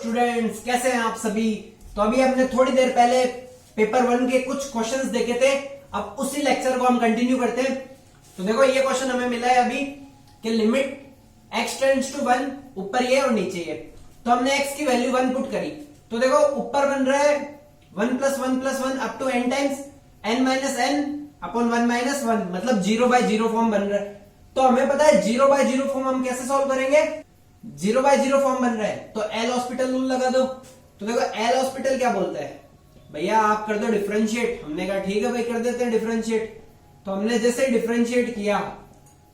Students, कैसे हैं आप सभी। तो अभी हमने थोड़ी देर पहले पेपर 1 के कुछ क्वेश्चंस देखे थे। अब उसी लेक्चर को हम कंटिन्यू करते हैं। तो देखो ये क्वेश्चन हमें मिला है अभी कि लिमिट x टेंड्स टू 1, ऊपर ये और नीचे ये। तो हमने x की वैल्यू 1 पुट करी। तो देखो ऊपर बन रहा है 1 + 1 + 1 up to n times n - n upon 1 - 1, मतलब 0/0 फॉर्म बन रहा है। तो हमें पता है 0/0 फॉर्म हम कैसे सॉल्व करेंगे। 0/0 फॉर्म बन रहा है तो एल हॉस्पिटल रूल लगा दो। तो देखो एल हॉस्पिटल क्या बोलता है, भैया आप कर दो डिफरेंशिएट। हमने कहा ठीक है भाई, कर देते हैं डिफरेंशिएट। तो हमने जैसे डिफरेंशिएट किया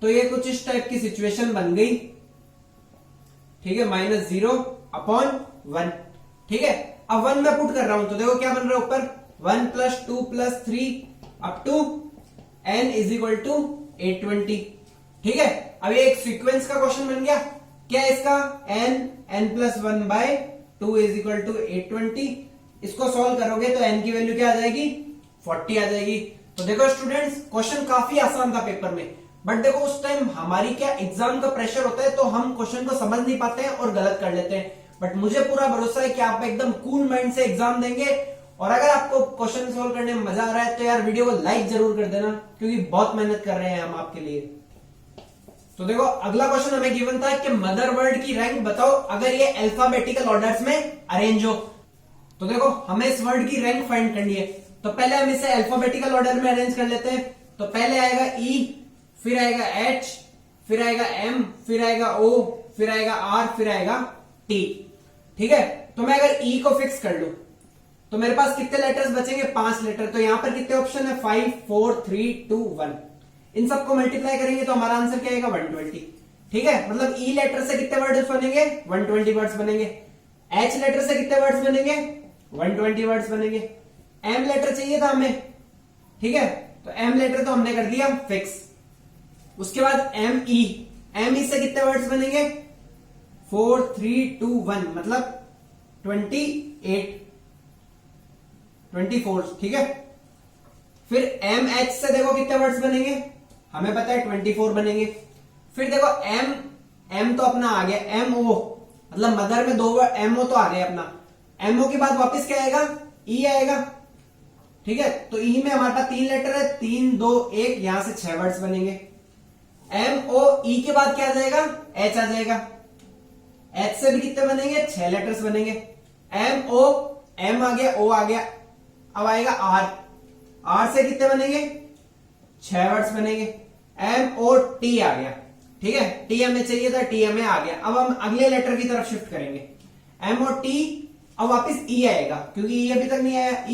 तो ये कुछ इस टाइप की सिचुएशन बन गई, ठीक है, -0 अपॉन 1, ठीक है। अब 1 में पुट कर रहा हूं तो देखो क्या बन रहा है ऊपर 1 + 2 + 3 अप टू n = 820, ठीक है। अब ये एक सीक्वेंस का क्वेश्चन बन गया। क्या है इसका n + 1/2 = 820। इसको सॉल्व करोगे तो n की वैल्यू क्या आ जाएगी, 40 आ जाएगी। तो देखो स्टूडेंट्स, क्वेश्चन काफी आसान था पेपर में, बट देखो उस टाइम हमारी क्या एग्जाम का प्रेशर होता है तो हम क्वेश्चन को समझ नहीं पाते हैं और गलत कर लेते हैं। बट मुझे पूरा भरोसा है कि आप एकदम कूल माइंड से एग्जाम देंगे। और अगर आपको क्वेश्चन सॉल्व करने में मजा आ रहा है तो यार वीडियो को लाइक जरूर कर देना, क्योंकि बहुत मेहनत कर रहे हैं हम आपके लिए। तो देखो अगला क्वेश्चन हमें गिवन था कि मदर वर्ड की रैंक बताओ अगर ये अल्फाबेटिकल ऑर्डर्स में अरेंज हो। तो देखो हमें इस वर्ड की रैंक फाइंड करनी है। तो पहले हम इसे अल्फाबेटिकल ऑर्डर में अरेंज कर लेते हैं। तो पहले आएगा E, फिर आएगा H, फिर आएगा M, फिर आएगा O, फिर आएगा R, फिर आएगा T, ठीक है। तो मैं अगर E को फिक्स कर लूं तो मेरे पास कितने लेटर्स बचेंगे, 5 लेटर। तो यहां पर कितने ऑप्शन है, 5 4 3 2 1। इन सबको मल्टीप्लाई करेंगे तो हमारा आंसर क्या आएगा, 120, ठीक है। मतलब E लेटर से कितने वर्ड्स बनेंगे, 120 वर्ड्स बनेंगे। H लेटर से कितने वर्ड्स बनेंगे, 120 वर्ड्स बनेंगे। M लेटर चाहिए था हमें, ठीक है, तो M लेटर तो हमने कर दिया फिक्स। उसके बाद ME से कितने वर्ड्स बनेंगे, 4 3 2 1, मतलब 24, ठीक है। फिर MH से देखो कितने वर्ड्स बनेंगे, हमें पता है 24 बनेंगे। फिर देखो M तो अपना आ गया, MO मतलब मदर में 2 वर्ड, MO तो आ गया अपना। MO के बाद वापस क्या आएगा, E आएगा, ठीक है। तो E में हमारे पास 3 लेटर है, 3 2 1, यहां से 6 वर्ड्स बनेंगे। MOE के बाद क्या आ जाएगा, H आ जाएगा। H से भी कितने बनेंगे, 6 लेटर्स बनेंगे। M आ गया, O आ गया। अब आएगा R से कितने बनेंगे, 6 वर्ड्स बनेंगे। MOT आ गया, ठीक है। T हमें चाहिए था, T हमें आ गया। अब हम अगले लेटर की तरफ शिफ्ट करेंगे, MOT। अब वापस E आएगा, क्योंकि E अभी तक नहीं आया।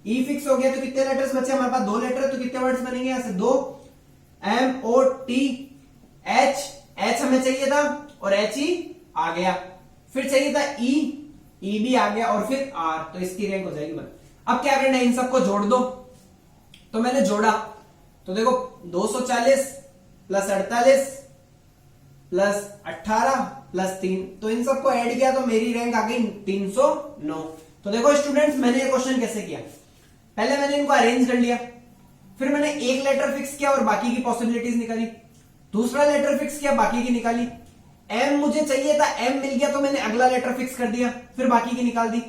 E फिक्स हो गया तो कितने लेटर्स बचे हमारे पास, 2 लेटर, तो कितने वर्ड्स बनेंगे यहां से 2। MOT H हमें चाहिए था और HE आ गया। फिर चाहिए था E भी आ गया और फिर R, तो इसकी रैंक हो जाएगी 1। अब क्या करना है, इन सबको जोड़ दो। तो मैंने जोड़ा तो देखो 240 + 48 + 18 + 3, तो इन सबको ऐड किया तो मेरी रैंक आ गई 309। तो देखो स्टूडेंट्स, मैंने ये क्वेश्चन कैसे किया, पहले मैंने इनको अरेंज कर लिया, फिर मैंने एक लेटर फिक्स किया और बाकी की पॉसिबिलिटीज निकाली। दूसरा लेटर फिक्स किया, बाकी की निकाली। M मुझे चाहिए था, M मिल गया तो मैंने अगला लेटर फिक्स कर दिया, फिर बाकी की निकाल दी।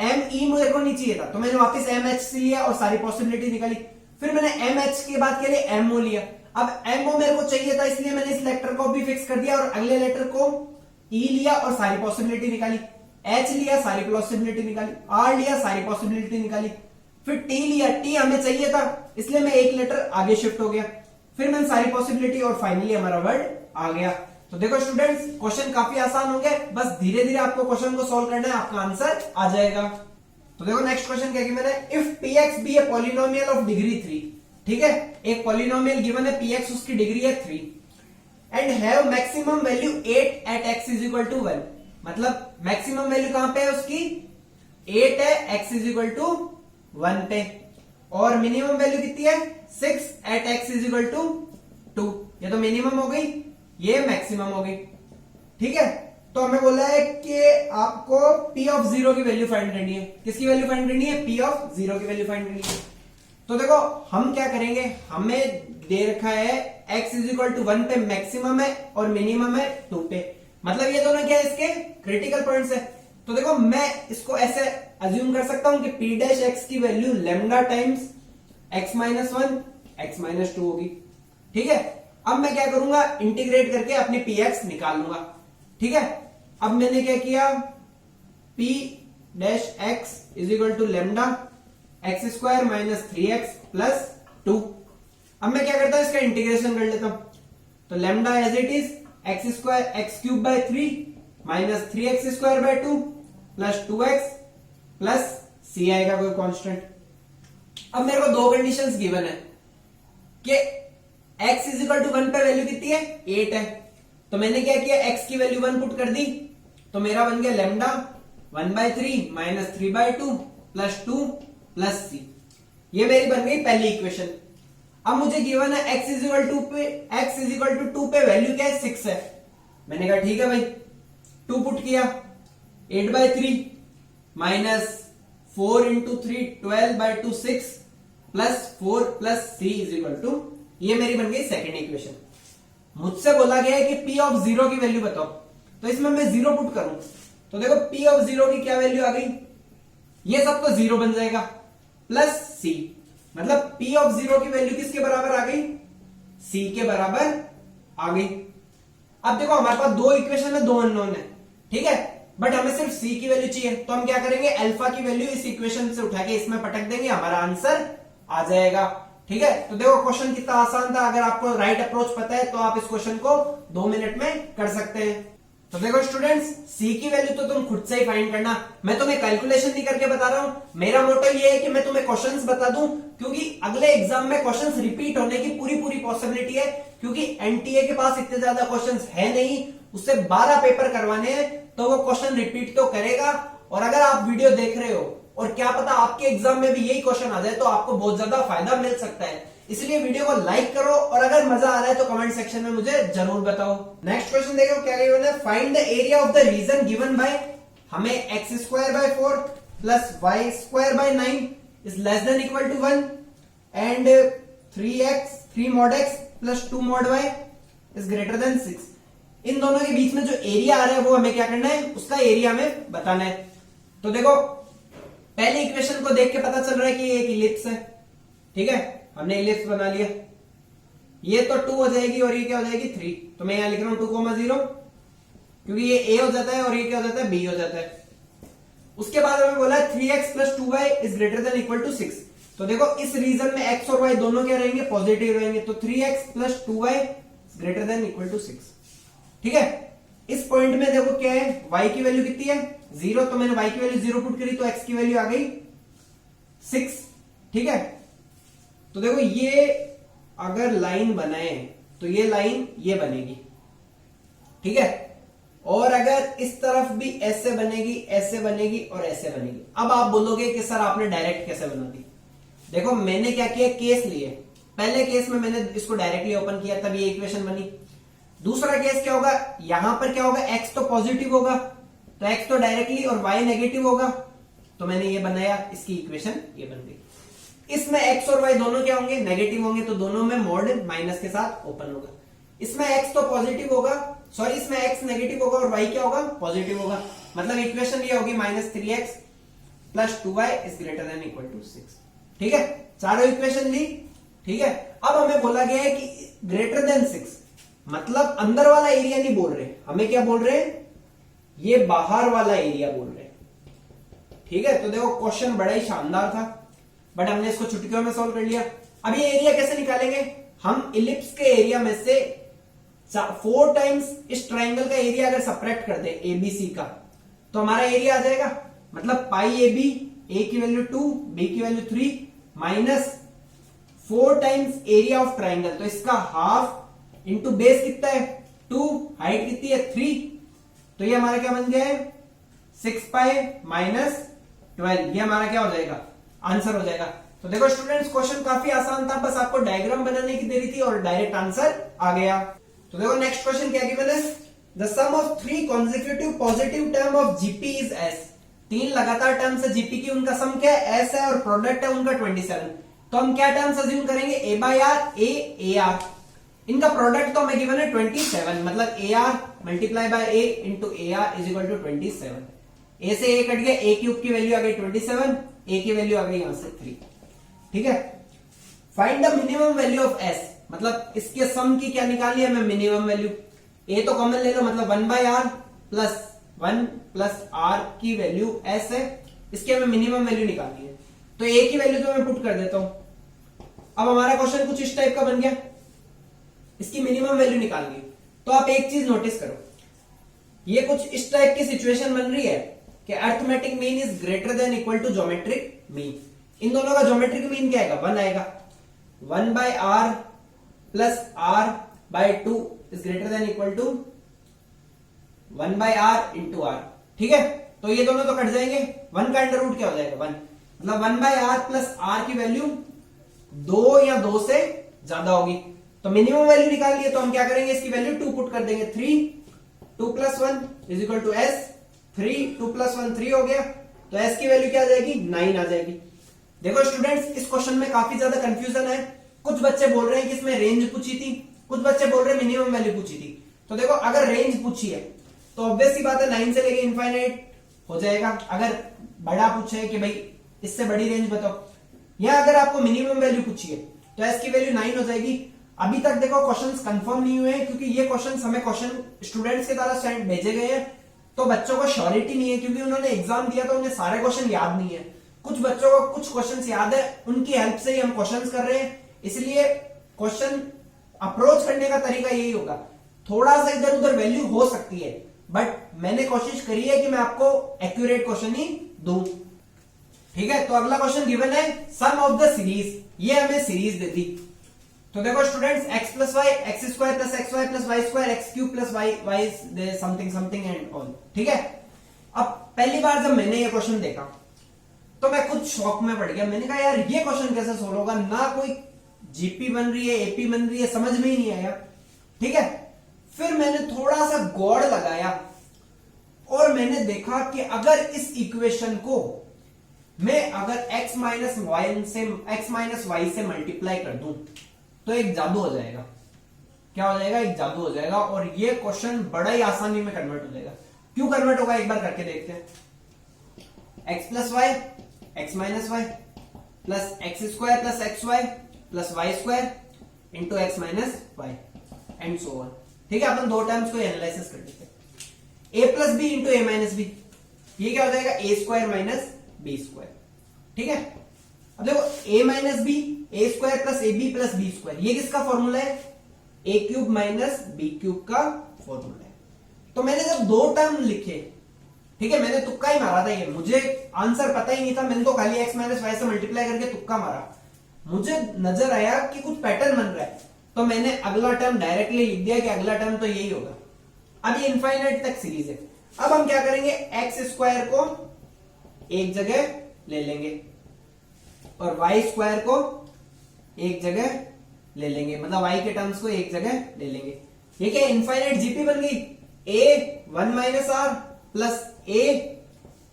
ME मुझे को नहीं चाहिए था तो मैंने वापस MH लिया और सारी पॉसिबिलिटी निकाली। फिर मैंने MH के बाद के लिए MO लिया। अब MO मेरे को चाहिए था, इसलिए मैंने इस लेटर को भी फिक्स कर दिया और अगले लेटर को E लिया और सारी पॉसिबिलिटी निकाली। H लिया, सारी पॉसिबिलिटी निकाली। R लिया, सारी पॉसिबिलिटी निकाली। फिर T लिया, T हमें चाहिए था इसलिए मैं एक लेटर आगे शिफ्ट हो गया। फिर मैंने सारी पॉसिबिलिटी और फाइनली हमारा वर्ड आ गया। तो देखो स्टूडेंट्स, क्वेश्चन काफी आसान हो गए, बस धीरे धीरे आपको क्वेश्चन को सॉल्व करना है, आपका आंसर आ जाएगा। तो देखो नेक्स्ट क्वेश्चन क्या मैंने, if px be a polynomial of degree 3, ठीक है। एक पॉलिनोमियल गिवन है px, उसकी डिग्री है 3 and have maximum value 8 at x = 1। मतलब मैक्सिमम वैल्यू कहां पे है उसकी, 8 है, x = 1 पे, और मिनिमम वैल्यू कितनी है, 6 एट x = 2। ये तो मिनिमम हो गई, ये मैक्सिमम हो गई, ठीक है। तो हमें बोला है कि आपको P(0) की वैल्यू फाइंड करनी है। किसकी वैल्यू फाइंड करनी है, P(0) की वैल्यू फाइंड करनी है। तो देखो हम क्या करेंगे, हमें दे रखा है x = 1 पे मैक्सिमम है और मिनिमम है 2 पे। मतलब ये दोनों क्या है, इसके क्रिटिकल पॉइंट्स है। तो देखो मैं इसको ऐसे अज्यूम कर सकता हूं कि पी डैश एक्स की value lambda times x minus one x minus two होगी। ठीक है, अब मैं क्या करूंगा, इंटीग्रेट करके अपनी पी एक्स निकाल लूंगा। ठीक है, अब मैंने क्या किया, p dash x is equal to lambda x square minus 3x plus 2। अब मैं क्या करता हूं, इसका इंटीग्रेशन कर लेता हूं। तो lambda as it is X square x cube by 3 minus 3x square by 2 plus 2x plus C आएगा कोई कांस्टेंट। अब मेरे को दो कंडीशंस गिवन है कि x इज इक्वल टू 1 पे वैल्यू कितनी है, 8 है। तो मैंने क्या किया, x की वैल्यू 1 पुट कर दी, तो मेरा बन गया लेमडा 1/3 माइनस 3/2 प्लस 2 प्लस सी। ये मेरी बन गई पहली इक्वेशन। अब मुझे गिवन है x इज इक्वल टू 2 पे वैल्यू क्या है, 6 है। मैंने कहा ठीक है भाई, 2 पुट किया, 8/3 minus 4 into 3 12/2 6 plus 4 plus c is equal to, ये मेरी बन गई सेकेंड इक्वेशन। मुझसे बोला गया है कि p ऑफ 0 की वैल्यू बताओ, तो इसमें मैं 0 पुट करूं तो देखो p ऑफ 0 की क्या वैल्यू आ गई, ये सब तो 0 बन जाएगा प्लस c, मतलब p ऑफ 0 की वैल्यू किसके बराबर आ गई, c के बराबर आ गई। अब देखो हमारे पास दो इक्वेशन है, दो अननोन है। ठीक है, बट हमें सिर्फ c की वैल्यू चाहिए, तो हम क्या करेंगे, अल्फा की वैल्यू इस इक्वेशन से उठा के इसमें पटक देंगे, हमारा आंसर आ जाएगा। ठीक है, तो देखो क्वेश्चन कितना आसान था। अगर आपको राइट अप्रोच पता है तो आप इस क्वेश्चन को 2 मिनट में कर सकते हैं। तो देखो स्टूडेंट्स, सी की वैल्यू तो तुम खुद से ही फाइंड करना, मैं तुम्हें कैलकुलेशन नहीं करके बता रहा हूं। मेरा मोटो ये है कि मैं तुम्हें क्वेश्चंस बता दूं, क्योंकि अगले एग्जाम में क्वेश्चंस रिपीट होने की पूरी पॉसिबिलिटी है, क्योंकि एनटीए के पास इतने ज्यादा क्वेश्चंस है नहीं, उससे 12 पेपर करवाने हैं, तो वो क्वेश्चन रिपीट तो करेगा। और अगर आप वीडियो देख रहे हो और क्या पता आपके एग्जाम में भी यही क्वेश्चन आ जाए, तो आपको बहुत ज्यादा फायदा मिल सकता है। इसलिए वीडियो को लाइक करो, और अगर मजा आ रहा है तो कमेंट सेक्शन में मुझे जरूर बताओ। नेक्स्ट क्वेश्चन देखो क्या गिवन है, find the area of the region given by, हमें X square by 4 plus Y square by 9 is less than equal to 1 and 3 mod x plus 2 mod y is greater than 6। इन दोनों के बीच में जो area आ रहा है वो हमें क्या करना है, उसका एरिया हमें बताना है। तो देखो पहले इक्वेशन को देख के पता चल रहा है कि ये एक इलिप्स है। ठीक है, हमने इलिप्स बना लिया, ये तो 2 हो जाएगी और ये क्या हो जाएगी 3। तो मैं यहां लिख रहा हूं 2,0, क्योंकि ये a हो जाता है और ये क्या हो जाता है, b हो जाता है। उसके बाद हमें बोला 3x plus 2y is greater than equal to 6। तो देखो इस रीजन में x और y दोनों क्या रहेंगे, पॉजिटिव रहेंगे, तो 3x plus 2y greater than equal to 6। ठीक है, इस पॉइंट में देखो क्या है, y की वैल्यू कितनी है, 0, तो मैंने y की वैल्यू 0 पुट करी, तो x की वैल्यू आ गई 6। ठीक है, तो देखो ये अगर लाइन बनाए तो ये लाइन ये बनेगी। ठीक है, और अगर इस तरफ भी ऐसे बनेगी, ऐसे बनेगी और ऐसे बनेगी। अब आप बोलोगे कि सर आपने डायरेक्ट कैसे बना दी। देखो मैंने क्या किया, केस लिए, पहले केस में मैंने इसको डायरेक्टली ओपन किया तब ये इक्वेशन बनी। दूसरा केस क्या होगा, यहां पर क्या होगा, x तो पॉजिटिव होगा, तो x तो डायरेक्टली और y नेगेटिव होगा, तो मैंने ये बनाया, इसकी इक्वेशन ये बन गई। इसमें x और y दोनों क्या होंगे, नेगेटिव होंगे, तो दोनों में मॉड माइनस के साथ ओपन होगा। इसमें x तो पॉजिटिव होगा, सॉरी इसमें x नेगेटिव होगा और y क्या होगा, पॉजिटिव होगा, मतलब इक्वेशन ये होगी -3x plus 2y is greater than equal to 6। ठीक है, चारों इक्वेशन ली। ठीक है, अब हमें बोला गया है कि ग्रेटर देन 6, मतलब अंदर वाला एरिया नहीं बोल रहे, हमें क्या बोल रहे हैं, ये बाहर वाला एरिया बोल रहे हैं। ठीक है, तो देखो क्वेश्चन बड़ा ही शानदार था, बट हमने इसको चुटकियों में सॉल्व कर लिया। अब ये एरिया कैसे निकालेंगे, हम इलिप्स के एरिया में से 4 टाइम्स इस ट्राइंगल का एरिया अगर सब्ट्रैक्ट कर दे एबीसी का, तो हमारा एरिया आ जाएगा, मतलब पाई AB, a की वैल्यू 2, b की value 3 minus 4 times area of triangle, तो इसका हाफ इंटू बेस कितना है 2, हाइट कितनी है 3, तो ये हमारा क्या बन गया है 6 पाई माइनस 12, ये हमारा क्या हो जाएगा, आंसर हो जाएगा। तो देखो स्टूडेंट्स क्वेश्चन काफी आसान था, बस आपको डायग्राम बनाने की देरी थी और डायरेक्ट आंसर आ गया। तो देखो नेक्स्ट क्वेश्चन क्या गिवन है, the sum of 3 consecutive positive term of GP is s. 3 लगातार टर्म्स है जीपी की, उनका सम क्या है, एस है, और प्रोडक्ट है उनका 27। तो हम क्या टर्म्स अज्यूम करेंगे, a by r, a r. इनका प्रोडक्ट तो हमें गिवन है 27, मतलब a r multiply by a into a r is equal to 27। A से ए कट गया, ए क्यूब की वैल्यू आ गई 27, ए की वैल्यू आ गई यहां से 3। ठीक है, find the minimum value of S, मतलब इसके सम की क्या निकालनी है हमें, मिनिमम वैल्यू। ए तो कॉमन ले लो, मतलब 1 by are plus 1 plus r की वैल्यू एस है, इसकी हमें मिनिमम वैल्यू निकालनी है। तो ए की वैल्यू तो मैं पुट कर देता हूं। अब हमारा क्वेश्चन कुछ इस टाइप का बन गया, इसकी मिनिमम वैल्यू निकालनी है। तो आप एक चीज नोटिस करो, ये कुछ इस टाइप की सिचुएशन बन रही है कि arithmetic mean is greater than equal to geometric mean. इन दोनों का ज्योमेट्रिक मीन क्या आएगा, 1 आएगा। 1 by are plus R by 2 is greater than equal to 1 by R into R. ठीक है, तो ये दोनों तो कट जाएंगे, 1 का अंडर रूट क्या हो जाएगा 1, मतलब 1 बाय आर प्लस आर की वैल्यू 2 या 2 से ज्यादा होगी। तो मिनिमम वैल्यू निकाल लिए, तो हम क्या करेंगे, इसकी वैल्यू 2 पुट कर देंगे। 3 2 plus 1 is equal to s. 3 2 plus 1 3 हो गया, तो एस की वैल्यू क्या आ जाएगी, 9 आ जाएगी। देखो स्टूडेंट्स, इस क्वेश्चन में काफी ज्यादा कंफ्यूजन है। कुछ बच्चे बोल रहे हैं कि इसमें रेंज पूछी थी, कुछ बच्चे बोल रहे हैं मिनिमम वैल्यू पूछी थी। तो देखो, अगर रेंज पूछी है तो ऑब्वियस सी बात है 9 से लेके इनफाइनाइट हो जाएगा। अगर बड़ा पूछे कि भाई इससे बड़ी रेंज बताओ, या अगर आपको मिनिमम वैल्यू पूछी है तो एस की वैल्यू 9 हो जाएगी। अभी तक देखो क्वेश्चंस कंफर्म नहीं हुए हैं, क्योंकि ये क्वेश्चंस हमें क्वेश्चन स्टूडेंट्स के द्वारा सेंड भेजे गए हैं, तो बच्चों को श्योरिटी नहीं है, क्योंकि उन्होंने एग्जाम दिया तो उन्हें सारे क्वेश्चन याद नहीं है। कुछ बच्चों को कुछ क्वेश्चंस याद है, उनकी हेल्प से ही हम क्वेश्चंस कर रहे हैं। इसलिए क्वेश्चन अप्रोच करने का तरीका यही होगा, थोड़ा सा इधर उधर वैल्यू हो सकती है, बट मैंने कोशिश करी है कि मैं आपको एक्यूरेट क्वेश्चन ही दूं। ठीक है, तो अगला क्वेश्चन गिवन है सम ऑफ द सीरीज, ये हमें सीरीज दे दी। तो देखो students, x plus y x square plus x y plus Y square x cube plus y y something something and all. ठीक है, अब पहली बार जब मैंने ये क्वेश्चन देखा तो मैं खुद शॉक में पड़ गया। मैंने कहा यार ये क्वेश्चन कैसे सोल्व होगा, ना कोई जीपी बन रही है, एपी बन रही है, समझ में ही नहीं आया। ठीक है, फिर मैंने थोड़ा सा गौर लगाया और मैंने देखा कि अगर इस इक्वेशन को मैं अगर x माइनस वाई से मल्टीप्लाई कर दूं तो एक जादू हो जाएगा। क्या हो जाएगा, एक जादू हो जाएगा, और ये क्वेश्चन बड़ा ही आसानी में कन्वर्ट हो जाएगा। क्यों कन्वर्ट होगा, एक बार करके देखते हैं। x plus y x minus y plus x square plus x y plus Y square into x minus y and so on. ठीक है, अपन दो टर्म्स को एनालिसिस कर लेते हैं। a plus b into a minus b, ये क्या हो जाएगा, a square minus b square. ठीक है, अब देखो a minus b, a square plus a b plus b square, ये किसका फॉर्मूला है, a cube minus b cube का फॉर्मूला है। तो मैंने जब दो टर्म लिखे, ठीक है, मैंने तुक्का ही मारा था, ये मुझे आंसर पता ही नहीं था, मैंने तो खाली एक्स माइनस वाई से मल्टीप्लाई करके तुक्का मारा। मुझे नजर आया कि कुछ पैटर्न बन रहा है, तो मैंने अगला टर्म डायरेक्टली लिख दिया कि अगला टर्म तो यही होगा। अब ये इनफाइनाइट तक सीरीज है। अब हम क्या करेंगे, एक्स स्क्वायर को एक जगह ले लेंगे और वाई स्क्वायर को एक जगह ले लेंगे, मतलब वाई के टर्म्स को एक जगह ले लेंगे। ठीक है, इनफाइनाइट जीपी बन गई, a 1 minus r plus a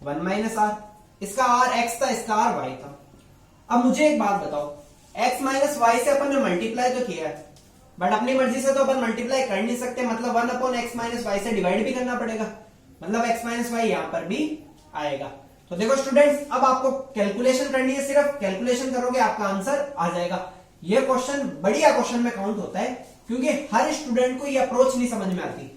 1 minus r, इसका आर एक्स था, इसका आर वाई था। अब मुझे एक बात बताओ, एक्स माइनस वाई से अपन ने मल्टीप्लाई तो किया है, बट अपनी मर्जी से तो अपन मल्टीप्लाई कर नहीं सकते, मतलब 1 अपॉन एक्स माइनस वाई से डिवाइड भी करना पड़ेगा, मतलब एक्स माइनस वाई यहां पर भी आएगा। तो देखो स्टूडेंट्स, अब आपको कैलकुलेशन करनी है, सिर्फ कैलकुलेशन करोगे आपका आंसर आ जाएगा। यह क्वेश्चन बढ़िया क्वेश्चन में काउंट होता है, क्योंकि हर स्टूडेंट को ये अप्रोच नहीं समझ में आती।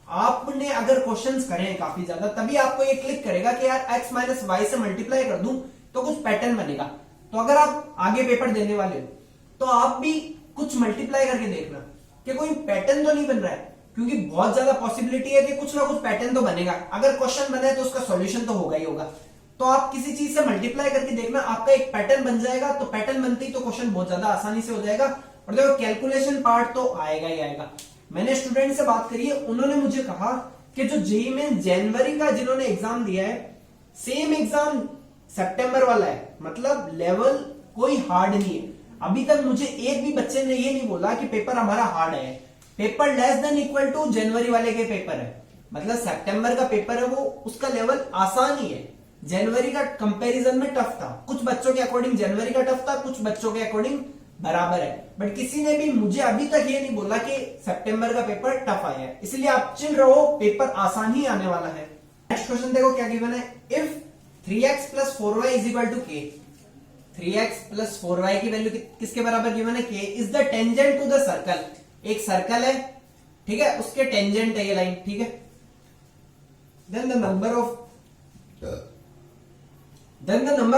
आपने अगर क्वेश्चंस करें काफी ज्यादा, तभी आपको ये क्लिक करेगा कि यार एक्स माइनस वाई से मल्टीप्लाई कर दूं तो कुछ पैटर्न बनेगा। तो अगर आप आगे पेपर देने वाले हो तो आप भी कुछ मल्टीप्लाई करके देखना कि कोई पैटर्न तो नहीं बन रहा है, क्योंकि बहुत ज्यादा पॉसिबिलिटी है कि कुछ ना कुछ पैटर्न तो बनेगा। अगर क्वेश्चन बने तो उसका सॉल्यूशन तो होगा ही होगा। तो आप किसी चीज से मल्टीप्लाई करके देखना, आपका एक पैटर्न बन जाएगा। तो पैटर्न बनते ही तो क्वेश्चन बहुत ज्यादा आसानी से हो जाएगा। और देखो कैलकुलेशन पार्ट तो आएगा ही आएगा। मैंने स्टूडेंट से बात करी है, उन्होंने मुझे कहा कि जो जेईई में जनवरी का जिन्होंने एग्जाम दिया है, सेम एग्जाम सितंबर वाला है, मतलब लेवल कोई हार्ड नहीं है। अभी तक मुझे एक भी बच्चे ने ये नहीं बोला कि पेपर हमारा हार्ड है। Paper less than equal to जनवरी वाले के पेपर है, मतलब सितंबर का पेपर है वो, उसका लेवल आसान ही है। जनवरी का कंपैरिजन में टफ था, कुछ बच्चों के अकॉर्डिंग जनवरी का टफ था, कुछ बच्चों के अकॉर्डिंग बराबर है। बट किसी ने भी मुझे अभी तक ये नहीं बोला कि सितंबर का पेपर टफ आया है, इसलिए आप चिल रहो, पेपर आसान ही आने वाला है। नेक्स्ट क्वेश्चन देखो क्या गिवन है, if 3x plus 4y is equal to k, 3x plus 4y की वैल्यू किसके बराबर गिवन है, k is the tangent to the circle, एक सर्कल है, ठीक है, उसके टेंजेंट है ये लाइन, ठीक है। Then the number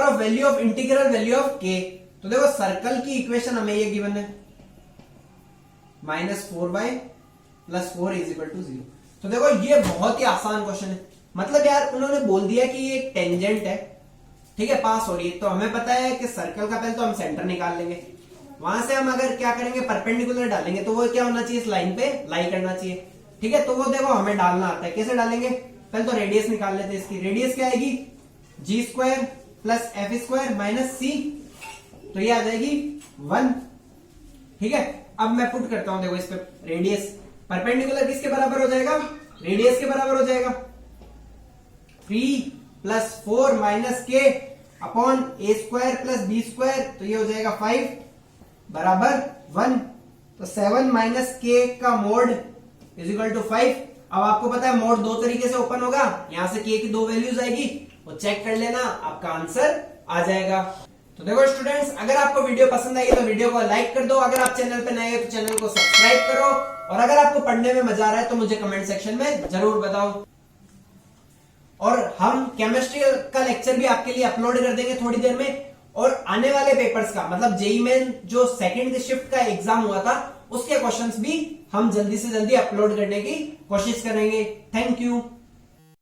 of value of integral value of k, तो देखो सर्कल की इक्वेशन हमें ये गिवन है -4y plus 4 is equal to 0। तो देखो ये बहुत ही आसान क्वेश्चन है, मतलब यार उन्होंने बोल दिया कि ये एक टेंजेंट है, ठीक है, पास हो रही है, तो हमें पता है कि सर्कल का पहले तो हम सेंटर निकाल लेंगे, वहां से हम अगर क्या करेंगे परपेंडिकुलर डालेंगे, तो वो क्या होना चाहिए, इस लाइन पे लाई करना चाहिए, ठीक है। तो वो देखो हमें डालना आता है, कैसे डालेंगे, पहले तो रेडियस निकाल लेते हैं, इसकी रेडियस क्या आएगी, G square plus F square minus C, तो ये आ जाएगी 1, ठीक है। अब मैं पुट करता हूं, देखो इस पे रेडियस परपेंडिकुलर किसके बराबर हो जाएगा, रेडियस के बराबर हो जाएगा, 3 प्लस 4 माइनस के अपॉन ए स्क्वायर प्लस बी स्क्वायर, तो ये हो जाएगा 5 बराबर 1, तो 7 माइनस के का मोड इज इक्वल टू 5। अब आपको पता है मोड दो तरीके से ओपन होगा, यहां से के की दो वैल्यूज आएगी, वो चेक कर लेना, आपका आंसर आ जाएगा। तो देखो स्टूडेंट्स, अगर आपको वीडियो पसंद आई तो वीडियो को लाइक कर दो, अगर आप चैनल पे नए हैं तो चैनल को सब्सक्राइब करो, और अगर आपको पढ़ने में मजा आ रहा है तो मुझे कमेंट सेक्शन में जरूर बताओ। और हम केमिस्ट्री का लेक्चर भी आपके लिए अपलोड कर देंगे थोड़ी देर में, और आने वाले पेपर्स का मतलब जेईई मेन जो सेकंड शिफ्ट का एग्जाम हुआ था उसके क्वेश्चंस भी हम जल्दी से जल्दी अपलोड करने की कोशिश करेंगे। Thank you.